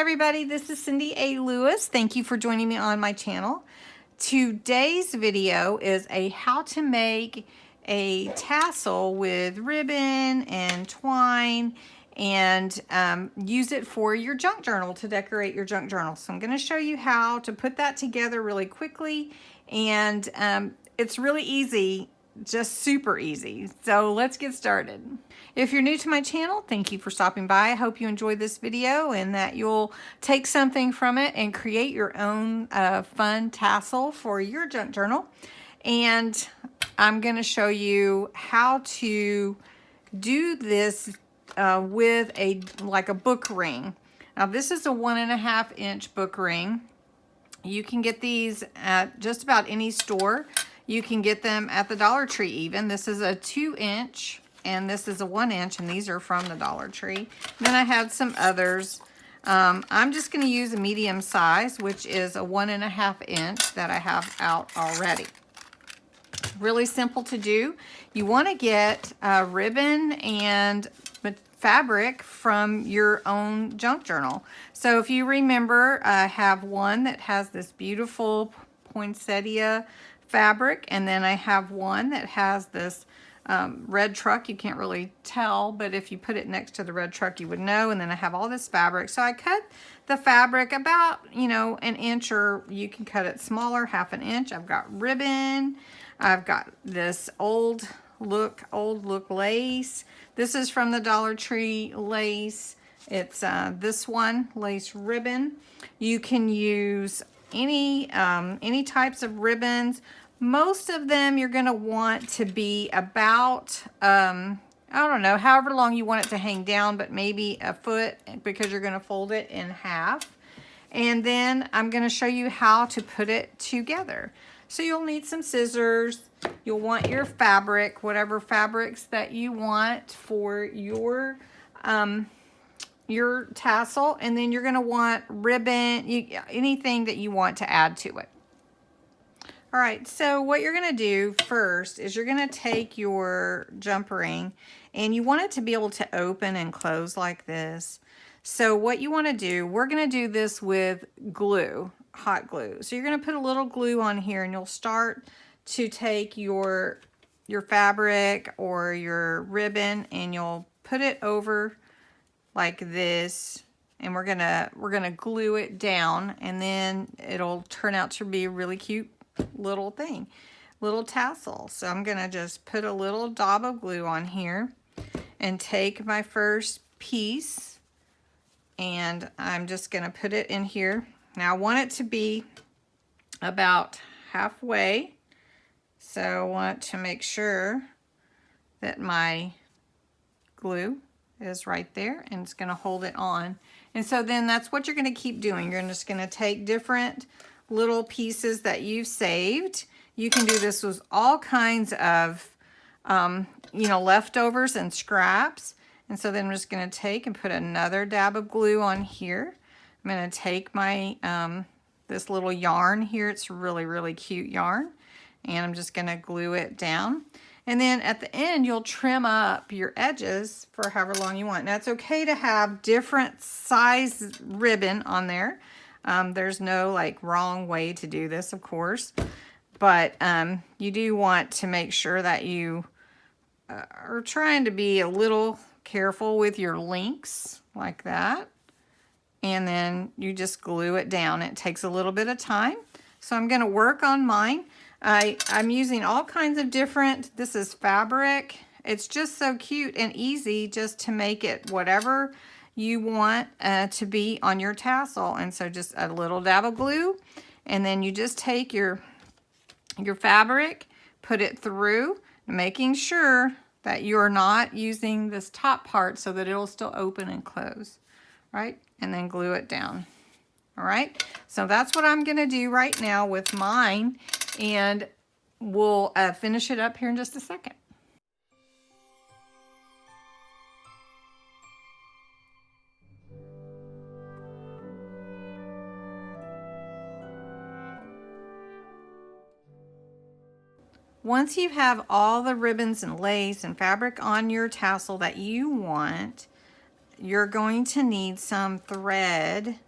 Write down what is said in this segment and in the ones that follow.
everybody, this is Cindy A. Lewis. Thank you for joining me on my channel. Today's video is a how to make a tassel with ribbon and twine and use it for your junk journal to decorate your junk journal. So I'm going to show you how to put that together really quickly, and it's really easy, just super easy. So let's get started. If you're new to my channel, thank you for stopping by. I hope you enjoyed this video and that you'll take something from it and create your own fun tassel for your junk journal. And I'm going to show you how to do this with a book ring. Now this is a 1.5 inch book ring. You can get these at just about any store. You can get them at the Dollar Tree even. This is a 2 inch and this is a 1 inch, and these are from the Dollar Tree. Then I had some others. I'm just going to use a medium size, which is a 1.5 inch that I have out already. Really simple to do. You want to get ribbon and fabric from your own junk journal. So if you remember, I have one that has this beautiful poinsettia fabric, and then I have one that has this red truck. You can't really tell, but if you put it next to the red truck you would know. And then I have all this fabric, so I cut the fabric about, you know, an inch, or you can cut it smaller, 1/2 inch. I've got ribbon. I've got this old look lace. This is from the Dollar Tree lace. It's this one, lace ribbon. You can use any types of ribbons. Most of them you're going to want to be about, I don't know, however long you want it to hang down, but maybe a foot, because you're going to fold it in half. And then I'm going to show you how to put it together. So you'll need some scissors. You'll want your fabric, whatever fabrics that you want for your tassel. And then you're going to want ribbon, anything that you want to add to it. All right, so what you're going to do first is you're going to take your jump ring, and you want it to be able to open and close like this. So what you want to do, we're going to do this with glue, hot glue. So you're going to put a little glue on here, and you'll start to take your fabric or your ribbon, and you'll put it over like this, and we're gonna glue it down, and then it'll turn out to be a really cute little thing, little tassel. So I'm gonna just put a little dab of glue on here and take my first piece, and I'm just gonna put it in here. Now I want it to be about halfway, so I want to make sure that my glue is right there, and it's gonna hold it on. And so then that's what you're gonna keep doing. You're just gonna take different little pieces that you've saved. You can do this with all kinds of you know, leftovers and scraps. And so then I'm just going to take and put another dab of glue on here. I'm going to take my this little yarn here. It's really cute yarn, and I'm just going to glue it down. And then at the end you'll trim up your edges for however long you want. Now it's okay to have different size ribbon on there. There's no like wrong way to do this, of course, but you do want to make sure that you are trying to be a little careful with your links like that, and then you just glue it down. It takes a little bit of time, so I'm going to work on mine. I'm using all kinds of different, this is fabric. It's just so cute and easy just to make it whatever you want to be on your tassel. And so just a little dab of glue, and then you just take your fabric, put it through, making sure that you're not using this top part so that it'll still open and close, right? And then glue it down. All right, so that's what I'm gonna do right now with mine, and we'll finish it up here in just a second. Once you have all the ribbons and lace and fabric on your tassel that you want, you're going to need some thread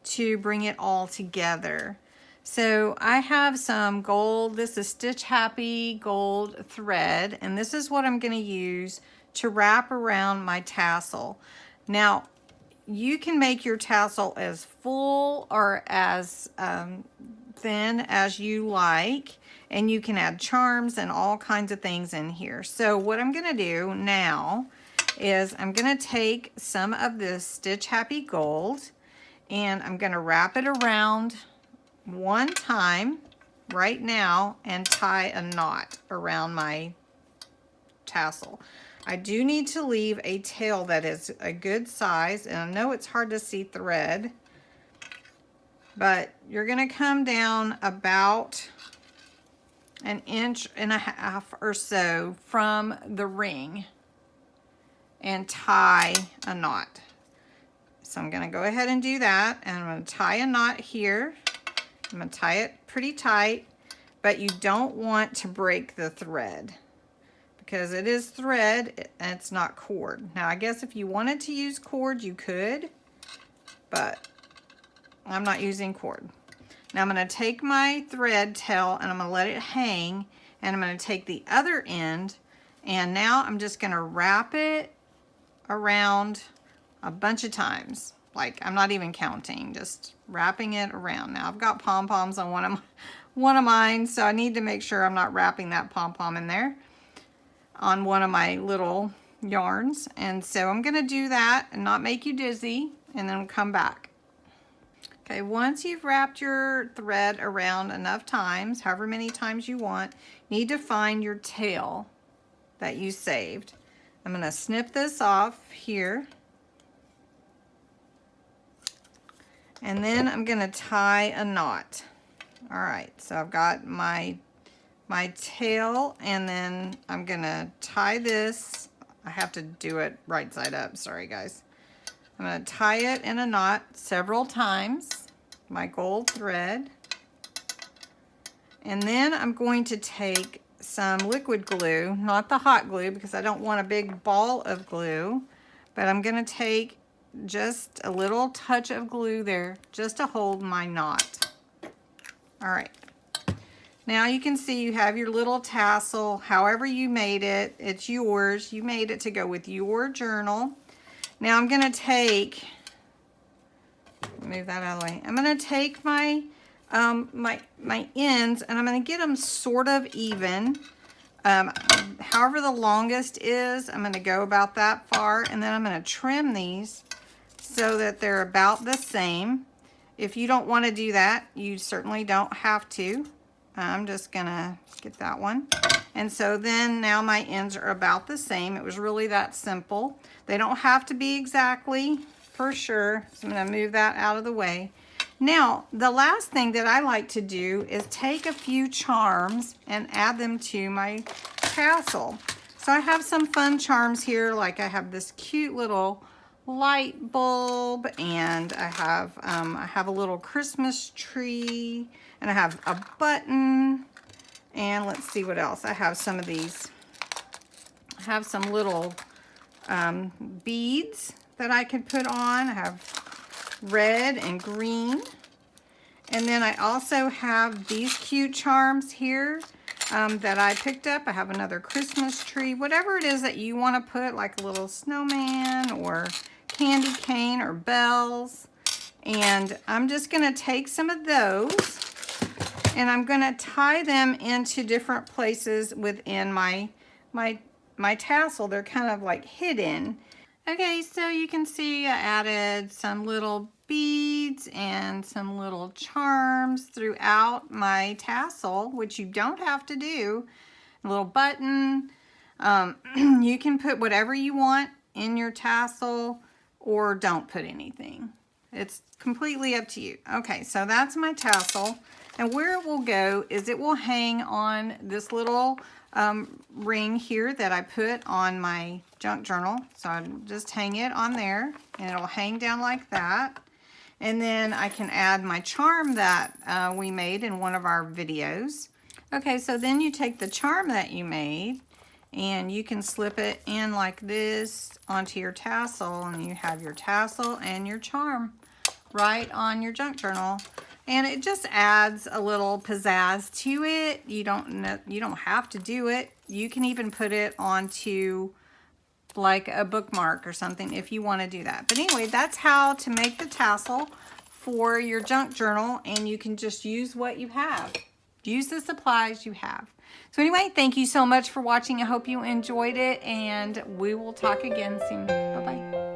to bring it all together. So I have some gold, this is Stitch Happy gold thread, and this is what I'm going to use to wrap around my tassel. Now, you can make your tassel as full or as thin as you like, and you can add charms and all kinds of things in here. So what I'm going to do now is I'm going to take some of this Stitch Happy gold, and I'm going to wrap it around one time right now and tie a knot around my tassel. I do need to leave a tail that is a good size, and I know it's hard to see thread, but you're going to come down about 1.5 inches or so from the ring and tie a knot. So I'm going to go ahead and do that, and I'm going to tie a knot here. I'm going to tie it pretty tight, but you don't want to break the thread because it is thread and it's not cord. Now I guess if you wanted to use cord you could, but I'm not using cord. Now I'm going to take my thread tail and I'm going to let it hang, and I'm going to take the other end, and now I'm just going to wrap it around a bunch of times. Like, I'm not even counting, just wrapping it around. Now I've got pom-poms on one of mine, so I need to make sure I'm not wrapping that pom-pom in there on one of my little yarns. And so I'm gonna do that and not make you dizzy, and then come back. Okay, once you've wrapped your thread around enough times, however many times you want, you need to find your tail that you saved. I'm gonna snip this off here. And then I'm going to tie a knot. All right, so I've got my tail, and then I'm going to tie this. I have to do it right side up. Sorry, guys. I'm going to tie it in a knot several times, my gold thread. And then I'm going to take some liquid glue, not the hot glue because I don't want a big ball of glue, but I'm going to take just a little touch of glue there just to hold my knot. All right, now you can see you have your little tassel. However you made it, it's yours. You made it to go with your journal. Now I'm going to take, move that out of the way. I'm going to take my my ends, and I'm going to get them sort of even. However the longest is, I'm going to go about that far, and then I'm going to trim these so that they're about the same. If you don't want to do that, you certainly don't have to. I'm just gonna get that one. And so then now my ends are about the same. It was really that simple. They don't have to be exactly, for sure. So I'm gonna move that out of the way. Now, the last thing that I like to do is take a few charms and add them to my tassel. So I have some fun charms here, like I have this cute little light bulb, and I have a little Christmas tree, and I have a button, and let's see what else. I have some of these. I have some little beads that I could put on. I have red and green, and then I also have these cute charms here that I picked up. I have another Christmas tree, whatever it is that you want to put, like a little snowman or candy cane or bells. And I'm just going to take some of those, and I'm going to tie them into different places within my tassel. They're kind of like hidden. Okay, so you can see I added some little beads and some little charms throughout my tassel, which you don't have to do. A little button. You can put whatever you want in your tassel, or don't put anything. It's completely up to you. Okay, so that's my tassel. And where it will go is it will hang on this little ring here that I put on my junk journal. So I just hang it on there, and it'll hang down like that. And then I can add my charm that we made in one of our videos. Okay, so then you take the charm that you made, and you can slip it in like this onto your tassel, and you have your tassel and your charm right on your junk journal. And it just adds a little pizzazz to it. You don't have to do it. You can even put it onto like a bookmark or something if you want to do that. But anyway, that's how to make the tassel for your junk journal, and you can just use what you have. Use the supplies you have. So anyway, thank you so much for watching. I hope you enjoyed it, and we will talk again soon. Bye-bye.